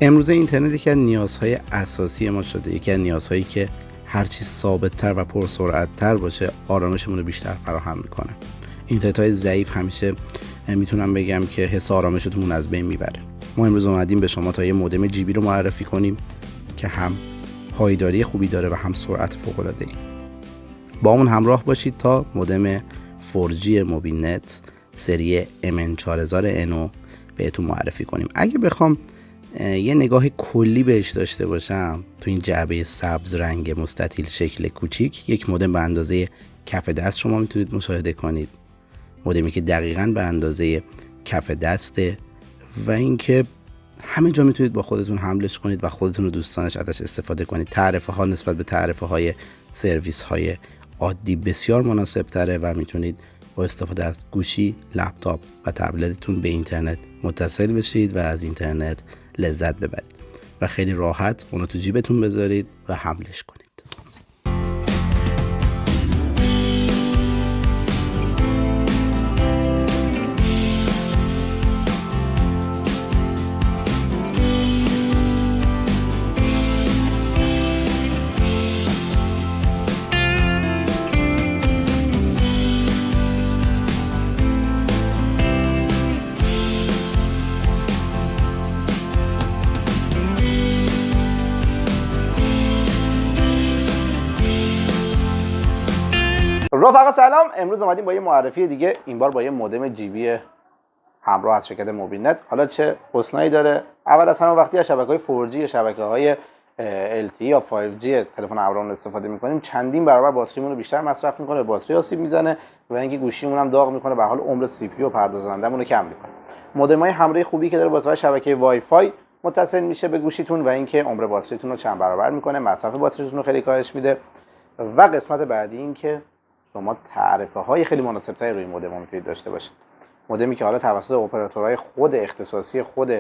امروزه اینترنت یکی از نیازهای اساسی ما شده، یکی از نیازهایی که هرچی ثابت‌تر و پرسرعت‌تر باشه آرامشمون رو بیشتر فراهم میکنه. اینترنت‌های ضعیف همیشه میتونم بگم که حس آرامشتون از بین میبره. ما امروز اومدیم به شما تا یه مودم جیبی رو معرفی کنیم که هم پایداری خوبی داره و هم سرعت فوق‌العاده‌ای. با اون همراه باشید تا مودم 4G موبیلنت سری MN4000N بهتون معرفی کنیم. اگه بخوام یه نگاه کلی بهش داشته باشم، تو این جعبه سبز رنگ مستطیل شکل کوچیک یک مودم به اندازه کف دست شما میتونید مشاهده کنید. مودمی که دقیقاً به اندازه کف دسته و اینکه همه جا میتونید با خودتون حملش کنید و خودتون و دوستانش ازش استفاده کنید. تعرفه ها نسبت به تعرفه های سرویس های عادی بسیار مناسب تره و میتونید با استفاده از گوشی، لپتاپ و تبلتتون به اینترنت متصل بشید و از اینترنت لذت ببرید و خیلی راحت اونو تو جیبتون بذارید و حملش کنید. رفقا سلام. امروز اومدیم با یه معرفی دیگه، این بار با یه مودم جیبی همراه از شرکت موبیلنت. حالا چه حسنایی داره؟ اول از همه وقتی از شبکه‌های 4G یا شبکه‌های LTE یا 5G تلفن همراهمون استفاده می‌کنیم چندین برابر باتریمون رو بیشتر مصرف می‌کنه، باتری آسیب میزنه و اینکه گوشیمون هم داغ می‌کنه، به حال عمر CPU و پردازندمون رو کم می‌کنه. مودم‌های همراه خوبی که داره با شبکه وای فای متصل میشه به گوشیتون و اینکه عمر باتریتون رو چند برابر می‌کنه، مصرف باتریتون رو خیلی کاهش میده. و قسمت بعدی این که شما تعرفه های خیلی مناسب تری روی مودم میتونید داشته باشید. مودمی که حالا توسط اپراتورهای خود اختصاصی خود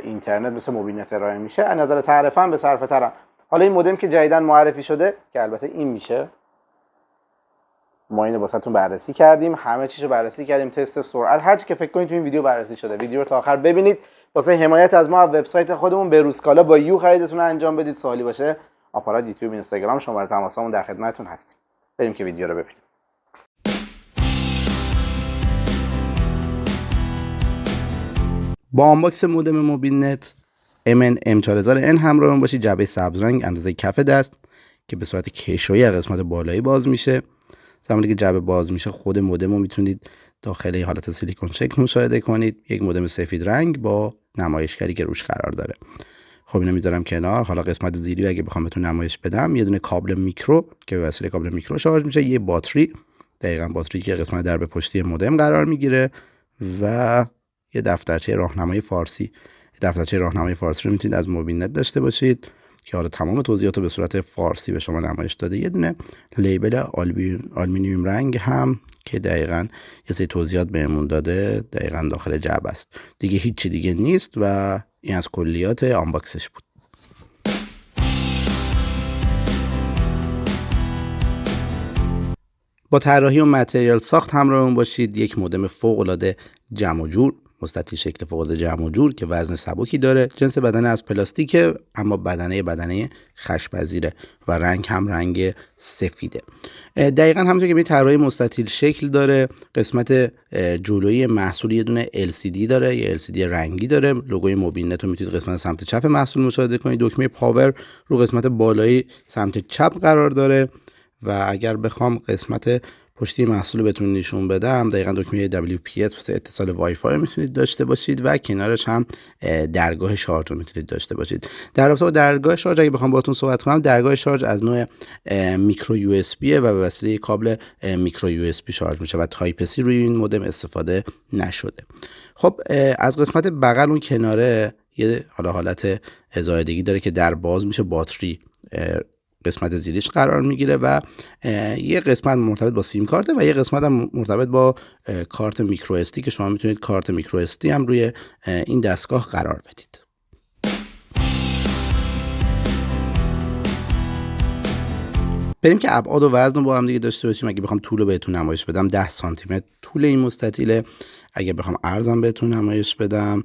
اینترنت مثل موبیلنت ارائه میشه، از نظر تعرفه هم به صرفه ترن. حالا این مودم که جدیداً معرفی شده که البته این میشه، ما اینو واسهتون بررسی کردیم، همه چیزو بررسی کردیم، تست سرعت، هر چی که فکر کنید تو این ویدیو بررسی شده. ویدیو رو تا آخر ببینید. واسه حمایت از ما از وبسایت خودمون بروزکالا با یو خریدتون رو انجام بدید. سوالی باشه آپارات یوتیوب اینستاگرام شماره تماسمون در خدمتتون هستیم. بریم که ویدیو رو ببینیم. با آنباکس مودم موبیلنت MN4000N همراهمون باشید. جعبه سبز رنگ اندازه کف دست که به صورت کشویی از قسمت بالایی باز میشه. زمانی که جعبه باز میشه خود مودم رو میتونید داخل حالت سیلیکون شکل مشاهده کنید. یک مودم سفید رنگ با نمایشگری که روش قرار داره. خب اینو میذارم کنار. حالا قسمت زیری اگه بخوام بهتون نمایش بدم، یه دونه کابل میکرو که به وسیله کابل میکرو شارژ میشه، یه باتری، دقیقاً باتری که قسمت درب پشتی مودم قرار میگیره و یه دفترچه راهنمای فارسی. دفترچه راهنمای فارسی رو میتونید از موبیلنت داشته باشید که حالا تمام توضیحات رو به صورت فارسی به شما نمایش داده. یه دونه لیبل آلومینیوم رنگ هم که دقیقاً یه سری توضیحات بهمون داده دقیقاً داخل جعبه است. دیگه هیچی دیگه نیست و این از کلیات آنباکسش بود. با طراحی و متریال ساخت همراهمون باشید. یک مودم فوق‌العاده جمع و جور، مستطیل شکل فوق‌العاده جمع و جور که وزن سبکی داره. جنس بدنه از پلاستیکه اما بدنه خش‌پذیره و رنگ هم رنگ سفیده. دقیقاً همونطور که می‌بینید طراحی مستطیل شکل داره. قسمت جلویی محصول یه دونه LCD داره، یه LCD رنگی داره. لوگوی موبیلنت رو میتونید قسمت سمت چپ محصول مشاهده کنید. دکمه پاور رو قسمت بالایی سمت چپ قرار داره و اگر بخوام قسمت پشتی محصول بهتون نشون بدم، دقیقاً دکمه WPS واسه اتصال وای فای میتونید داشته باشید و کنارش هم درگاه شارژ رو میتونید داشته باشید. در رابطه با درگاه شارژ اگه بخوام باهاتون صحبت کنم، درگاه شارژ از نوع میکرو USB و به وسیله کابل میکرو USB شارژ میشه و تایپ C روی این مودم استفاده نشده. خب از قسمت بغل اون کناره یه حالت زائدگی داره که در باز میشه، باتری قسمت زیریش قرار میگیره و یه قسمت مرتبط با سیم کارت و یه قسمت هم مرتبط با کارت میکرو SD که شما میتونید کارت میکرو SD هم روی این دستگاه قرار بدید. بریم که ابعاد و وزن رو با هم دیگه داشته باشیم. اگه بخوام طول رو بهتون نمایش بدم 10 سانتی متر طول این مستطیله. اگه بخوام عرضم بهتون نمایش بدم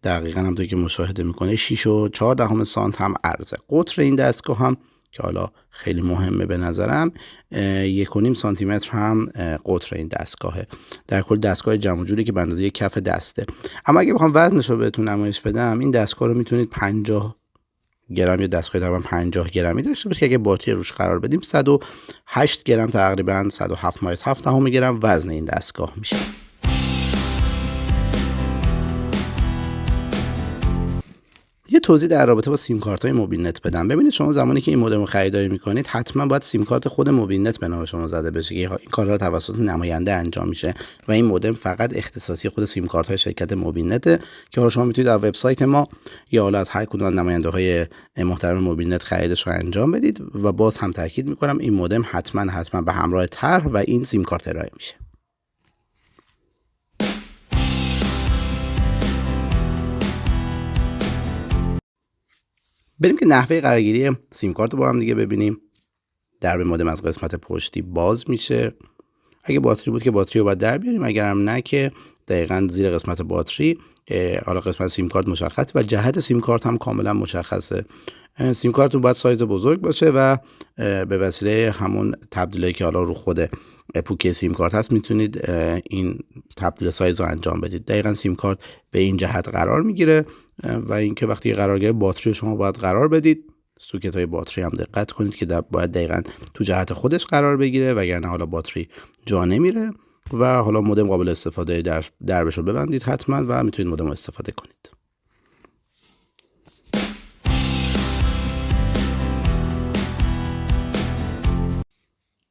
دقیقاً همونطور که مشاهده میکنه 6.4 سانت هم عرضه. قطر این دستگاه هم که حالا خیلی مهمه به نظرم 1.5 سانتی متر هم قطر این دستگاهه. در کل دستگاه جمع جوری که به اندازه کف دسته. اما اگه بخوام وزنش رو بهتون نمایش بدم، این دستگاه رو میتونید 50 گرم یا دستگاه تقریبا 50 گرمی داشته باشه که اگه باتری روش قرار بدیم 108 گرم تقریبا 107.7 گرم وزن این دستگاه میشه. یه توضیح در رابطه با سیم کارت های موبیل نت بدم. ببینید شما زمانی که این مودم رو خریداری میکنید حتما باید سیم کارت خود موبیل نت به نام شما زده بشه که این کارا توسط نماینده انجام میشه و این مودم فقط اختصاصی خود سیم کارت های شرکت موبیل نت که حالا شما میتونید از وبسایت ما یا حالا از هر کدوم از نماینده های محترم موبیل نت خریدش رو انجام بدید. و باز هم تاکید میکنم این مودم حتما به همراه طرح و این سیم کارت ارائه میشه. بریم که نحوه قرارگیری سیم کارت رو با هم دیگه ببینیم. درب مودم از قسمت پشتی باز میشه. اگه باتری بود که باتری رو باید در بیاریم، اگرم نه که دقیقاً زیر قسمت باتری حالا قسمت سیم کارت مشخص و جهت سیم کارت هم کاملا مشخصه. سیم کارت رو باید سایز بزرگ باشه و به وسیله همون تبدیلی که حالا رو خود پوکه سیم کارت هست میتونید این تبدیل سایز رو انجام بدید. دقیقاً سیم کارت به این جهت قرار میگیره و اینکه وقتی قرار گرفت باتری شما باید قرار بدید. سوکت های باتری هم دقت کنید که باید دقیقاً تو جهت خودش قرار بگیره وگرنه حالا باتری جا نمیره. و حالا مودم قابل استفاده دربش رو ببندید حتما و میتونید مودم رو استفاده کنید.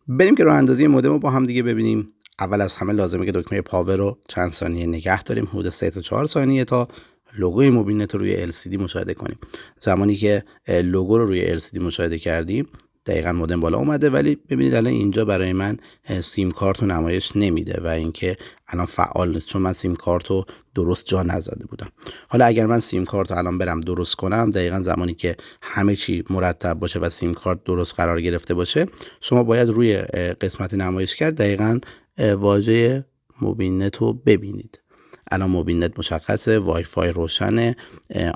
بریم که راه اندازی مودم رو با هم دیگه ببینیم. اول از همه لازمه که دکمه پاور رو چند ثانیه نگه داریم، حدود 3 تا 4 ثانیه تا لوگوی موبیل نت رو روی LCD مشاهده کنیم. زمانی که لوگو رو روی LCD مشاهده کردیم دقیقاً مودم بالا اومده، ولی ببینید الان اینجا برای من سیم کارت رو نمایش نمیده و اینکه الان فعال نیست چون من سیم کارت رو درست جا نزده بودم. حالا اگر من سیم کارت رو الان برم درست کنم، دقیقاً زمانی که همه چی مرتب باشه و سیم کارت درست قرار گرفته باشه، شما باید روی قسمت نمایشگر دقیقاً واژه موبیل نت رو ببینید. الان موبیل نت مشخصه، وای فای روشنه،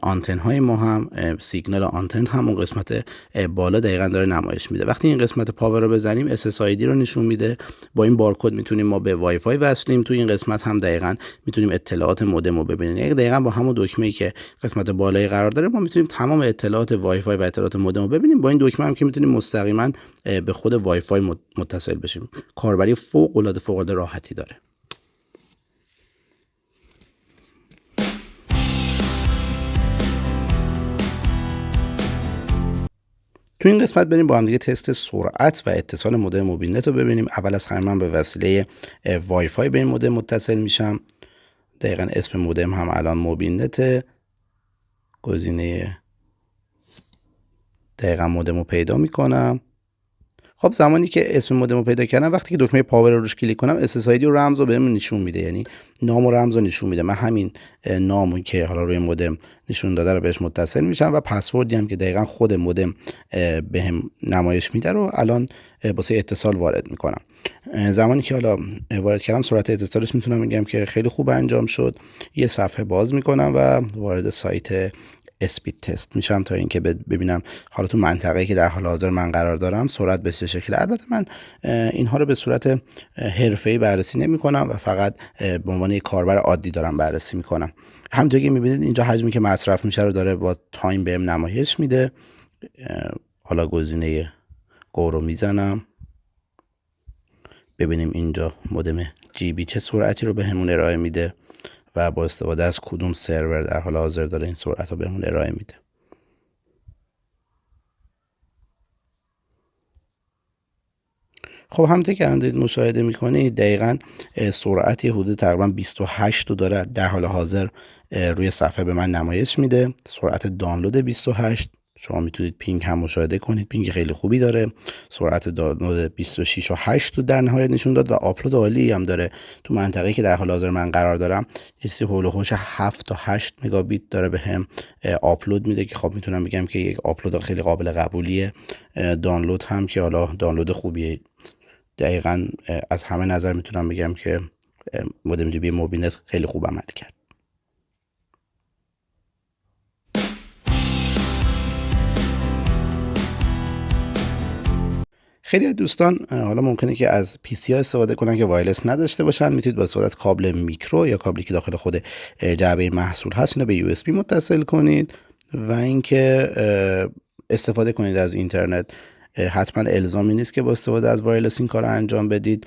آنتن های ما هم سیگنال آنتن هم اون قسمت بالا دقیقاً داره نمایش میده. وقتی این قسمت پاور رو بزنیم SSID رو نشون میده. با این بارکد میتونیم ما به وای فای وصلیم. تو این قسمت هم دقیقاً میتونیم اطلاعات مودم رو ببینیم. دقیقاً با همون دکمه‌ای که قسمت بالایی قرار داره ما میتونیم تمام اطلاعات وای فای و اطلاعات مودم رو ببینیم. با این دکمه هم که میتونیم مستقیما به خود وای فای متصل بشیم. کاربری فوق العاده راحتی داره. تو این قسمت بریم با هم دیگه تست سرعت و اتصال مودم موبیل نت رو ببینیم. اول از همه من به وسیله وای فای به این مودم متصل میشم. دقیقاً اسم مودم هم الان موبیل نت. گزینه دقیقاً مودم رو پیدا میکنم. خب زمانی که اسم مودم رو پیدا کردم، وقتی که دکمه پاور رو روش کلیک کنم SSID و رمز رو بهم نشون میده، یعنی نام و رمز رو نشون میده. من همین نامو که حالا روی مودم نشون داده رو بهش متصل میشم و پسوردی هم که دقیقاً خود مودم بهم نمایش میده رو الان واسه اتصال وارد میکنم. زمانی که حالا وارد کردم سرعت اتصالش میتونم بگم که خیلی خوب انجام شد. یه صفحه باز میکنم و وارد سایت اسپید تست میشم تا اینکه ببینم حالا تو منطقه‌ای که در حال حاضر من قرار دارم سرعت به چه شکله. البته من اینها رو به صورت حرفه‌ای بررسی نمی‌کنم و فقط به عنوان یک کاربر عادی دارم بررسی می‌کنم. همونطور که می‌بینید اینجا حجمی که مصرف میشه رو داره با تایم بهم نمایش میده. حالا گزینه گو رو میزنم ببینیم اینجا مودم GB چه سرعتی رو بهمون ارائه میده و با استفاده از کدوم سرور در حال حاضر داره این سرعت رو بهمون ارائه میده. خب همونطور که الان دارید مشاهده میکنید دقیقاً سرعتی حدود تقریبا 28 رو داره در حال حاضر روی صفحه به من نمایش میده. سرعت دانلود 28. شما میتونید پینگ هم مشاهده کنید، پینگ خیلی خوبی داره. سرعت دانلود 26 و 8 رو در نهایت نشون داد و آپلود عالی هم داره. تو منطقه‌ای که در حال حاضر من قرار دارم چیزی حول و حوش 7 تا 8 مگابیت داره بهم آپلود میده که خب میتونم بگم که یک آپلود خیلی قابل قبولیه. دانلود هم که حالا دانلود خوبیه. دقیقاً از همه نظر میتونم بگم که مودم جی بی موبیل نت خیلی خوب عمل کرد. خیلی از دوستان حالا ممکنه که از PC ها استفاده کنن که وایرلس نداشته باشن. میتونید با استفاده از کابل میکرو یا کابلی که داخل خود جعبه محصول هست اینو به USB متصل کنید و اینکه استفاده کنید از اینترنت. حتما الزامی نیست که با استفاده از وایرلس این کار رو انجام بدید.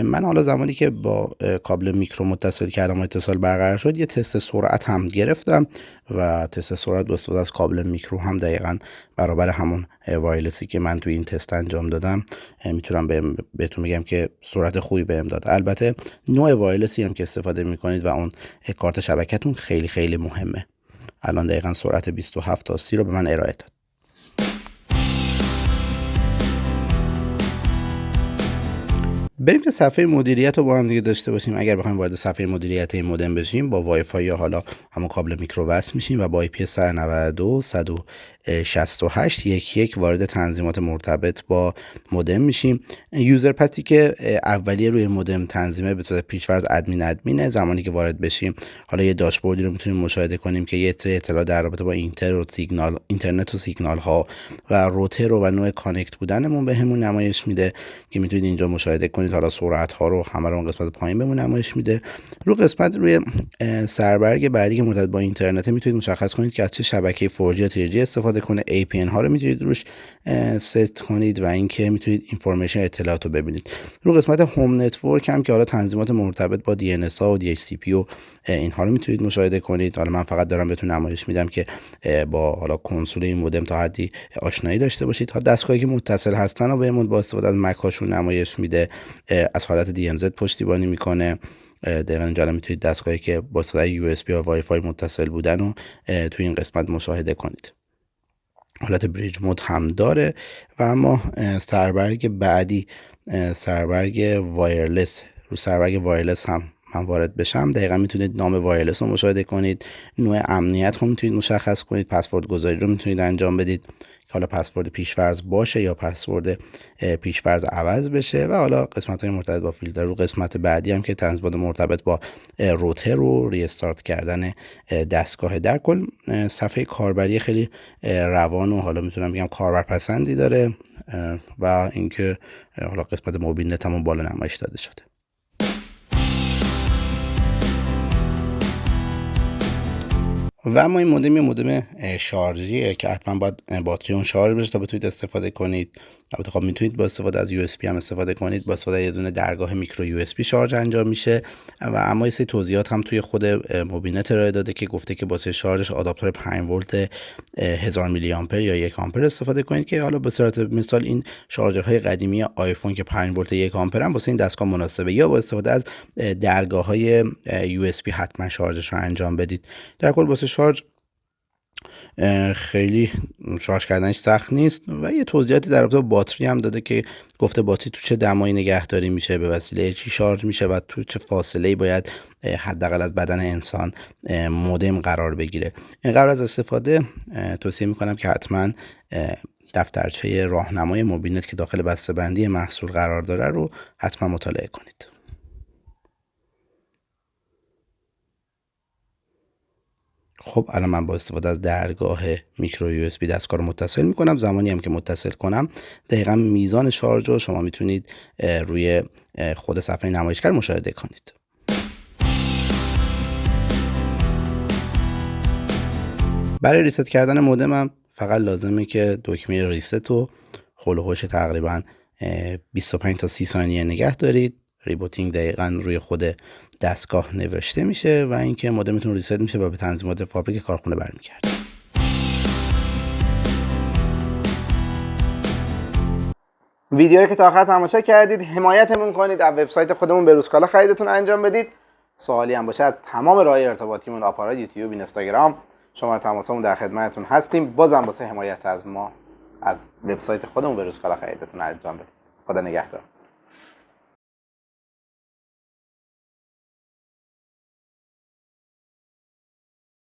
من حالا زمانی که با کابل میکرو متصل کردم و اتصال برقرار شد یه تست سرعت هم گرفتم و تست سرعت با استفاده از کابل میکرو هم دقیقاً برابر همون وایرلسی که من توی این تست انجام دادم میتونم بهتون بگم که سرعت خوبی بهم داد. البته نوع وایرلسی هم که استفاده میکنید و اون کارت شبکتون خیلی خیلی مهمه. الان دقیقاً سرعت 27 تا 30 رو به من ارائه داد. بریم که صفحه مدیریت رو با هم دیگه داشته باشیم. اگر بخوایم وارد صفحه مدیریت این مودم بشیم با وای فای یا حالا همون کابل میکرو وصل میشیم و با IP 192.168.1.1 وارد تنظیمات مرتبط با مودم میشیم. یوزر پتی که اولیه روی مودم تنظیمه به طور پیش‌فرض ادمینه. زمانی که وارد بشیم حالا یه داشبوردی رو میتونیم مشاهده کنیم که یه سری اطلاعات در رابطه با اینترنت و سیگنال ها و روتر و نوع کانکت بودنمون بهمون نمایش میده که میتونید اینجا مشاهده کنید. حالا سرعت ها رو همه رو اون قسمت پایین بهمون نمایش میده. روی سربرگ بعدی که مرتبط با اینترنت میتونید مشخص کنید که از چه شبکه 4G یا 3G استفاده کنه. APN ها رو میتونید روش ست کنید و اینکه میتونید اینفورمیشن اطلاعات رو ببینید. رو قسمت هوم نتورک هم که حالا تنظیمات مرتبط با DNS ها و DHCP و اینها رو میتونید مشاهده کنید. حالا من فقط دارم بهتون نمایش میدم که با حالا کنسول این مودم تا حدی آشنایی داشته باشید. ها دستگاهی که متصل هستن و بهمون با استفاده از مک هاشون نمایش میده. از حالت DMZ پشتیبانی میکنه. دقیقاً اینجا میتونید دستگاهی که با استفاده USB و وای فای متصل بودن رو توی این قسمت مشاهده کنید. حالت بریج مود هم داره و اما سربرگ بعدی سربرگ وایرلس. رو سربرگ وایرلس هم من وارد بشم دقیقا میتونید نام وایرلس رو مشاهده کنید. نوع امنیت رو میتونید مشخص کنید. پسورد گذاری رو میتونید انجام بدید که حالا پسورد پیشفرض باشه یا پسورد پیشفرض عوض بشه و حالا قسمت های مرتبط با فیلتر. رو قسمت بعدی هم که تنظیمات مرتبط با روتر و ریستارت کردن دستگاه. در کل صفحه کاربری خیلی روان و حالا میتونم بگم کاربرپسندی داره و اینکه حالا قسمت موبیل نت هم بالا نمایش داده شده. و اما این مودم شارژیه که حتما باید باتری اون شارژ بشه تا بتونید استفاده کنید. البته خب میتونید با استفاده از USB هم استفاده کنید. با استفاده یه دونه درگاه میکرو USB شارژ انجام میشه و اما یه سری توضیحات هم توی خود موبیلنت ارائه داده که گفته که واسه شارژش آداپتور 5 ولت 1000 میلی آمپر یا 1 آمپر استفاده کنید که حالا به صورت مثال این شارژرهای قدیمی آیفون که 5 ولت 1 آمپر هم واسه این دستگاه مناسبه، یا با استفاده از درگاه‌های USB حتما شارژش رو انجام بدید. در کل واسه شارژ خیلی شارژ کردنش سخت نیست و یه توضیحاتی در رابطه با باتری هم داده که گفته باتری تو چه دمایی نگهداری میشه، به وسیله چی شارژ میشه و تو چه فاصله‌ای باید حداقل از بدن انسان مودم قرار بگیره. این قبل از استفاده توصیه میکنم که حتما دفترچه راهنمای موبیلنت که داخل بسته‌بندی محصول قرار داره رو حتما مطالعه کنید. خب الان من با استفاده از درگاه میکرو USB دستگاه رو متصل میکنم. زمانی هم که متصل کنم دقیقا میزان شارژ رو شما میتونید روی خود صفحه نمایشگر مشاهده کنید. برای ریست کردن مودم فقط لازمه که دکمه ریست رو هول و هوش تقریبا 25 تا 30 ثانیه نگه دارید. ریبوتینگ دقیقا روی خود دستگاه نوشته میشه و اینکه مودمتون ریست میشه و به تنظیمات فابریک کارخونه برمیگرده. ویدیو رو که تا آخر تماشا کردید حمایتمون کنید، از وبسایت خودمون بروزکالا خریدتون انجام بدید. سوالی هم باشه از تمام راههای ارتباطیمون، آپارات، یوتیوب، اینستاگرام، شماره تماسمون در خدمتتون هستیم. بازم واسه حمایت از ما از وبسایت خودمون بروزکالا خریدتون انجام بدید. خدا نگهدار.